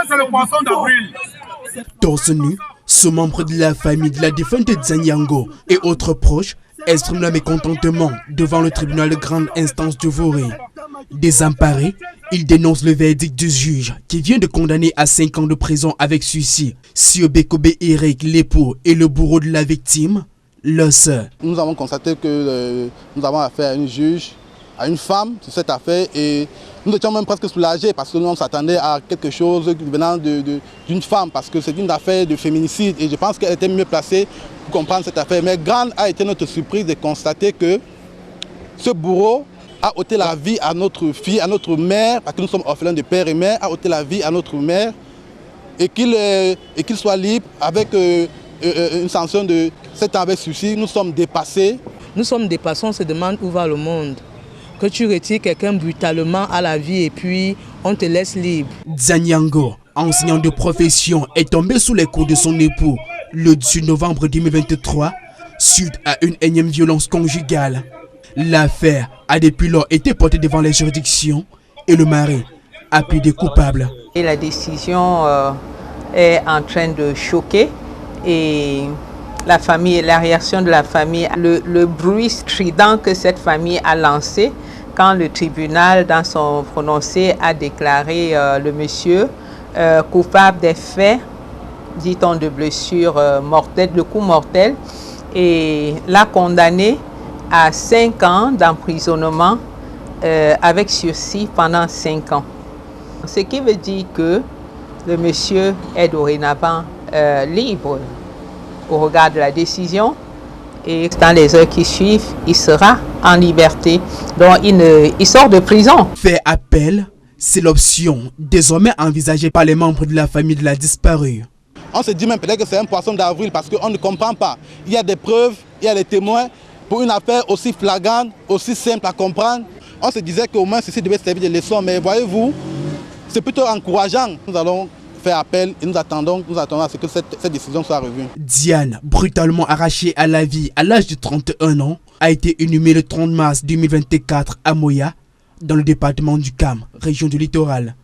c'est le poisson d'avril. Torse nu, ce membre de la famille de la défunte Dzanyango et autres proches expriment leur mécontentement devant le tribunal de grande instance de Voré. Désemparés, ils dénoncent le verdict du juge qui vient de condamner à 5 ans de prison avec sursis Siobekobe Eric, l'époux et le bourreau de la victime, leur sœur. Nous avons constaté que nous avons affaire à une juge, à une femme sur cette affaire, et nous étions même presque soulagés parce que nous on s'attendait à quelque chose venant d'une femme, parce que c'est une affaire de féminicide et je pense qu'elle était mieux placée pour comprendre cette affaire. Mais grande a été notre surprise de constater que ce bourreau a ôté la vie à notre fille, à notre mère, parce que nous sommes orphelins de père et mère, a ôté la vie à notre mère, et qu'il soit libre avec une sanction de 7 ans avec sursis. Nous sommes dépassés. Nous sommes dépassés, on se demande où va le monde. Que tu retires quelqu'un brutalement à la vie et puis on te laisse libre. Dzanyango, enseignant de profession, est tombé sous les coups de son époux le 18 novembre 2023 suite à une énième violence conjugale. L'affaire a depuis lors été portée devant les juridictions et le mari a plaidé coupable. Et la décision est en train de choquer et la famille, la réaction de la famille, le bruit strident que cette famille a lancé quand le tribunal, dans son prononcé, a déclaré le monsieur coupable des faits, dit-on, de blessures mortelles, de coups mortels, et l'a condamné à 5 ans d'emprisonnement avec sursis pendant 5 ans. Ce qui veut dire que le monsieur est dorénavant libre au regard de la décision et dans les heures qui suivent, il sera en liberté. Donc il sort de prison. Faire appel, c'est l'option désormais envisagée par les membres de la famille de la disparue. On se dit même peut-être que c'est un poisson d'avril parce qu'on ne comprend pas. Il y a des preuves, il y a des témoins. Pour une affaire aussi flagrante, aussi simple à comprendre, on se disait qu'au moins ceci devait servir de leçon. Mais voyez-vous, c'est plutôt encourageant. Nous allons faire appel et nous attendons à ce que cette décision soit revue. Diane, brutalement arrachée à la vie à l'âge de 31 ans, a été inhumée le 30 mars 2024 à Moya, dans le département du Cam, région du Littoral.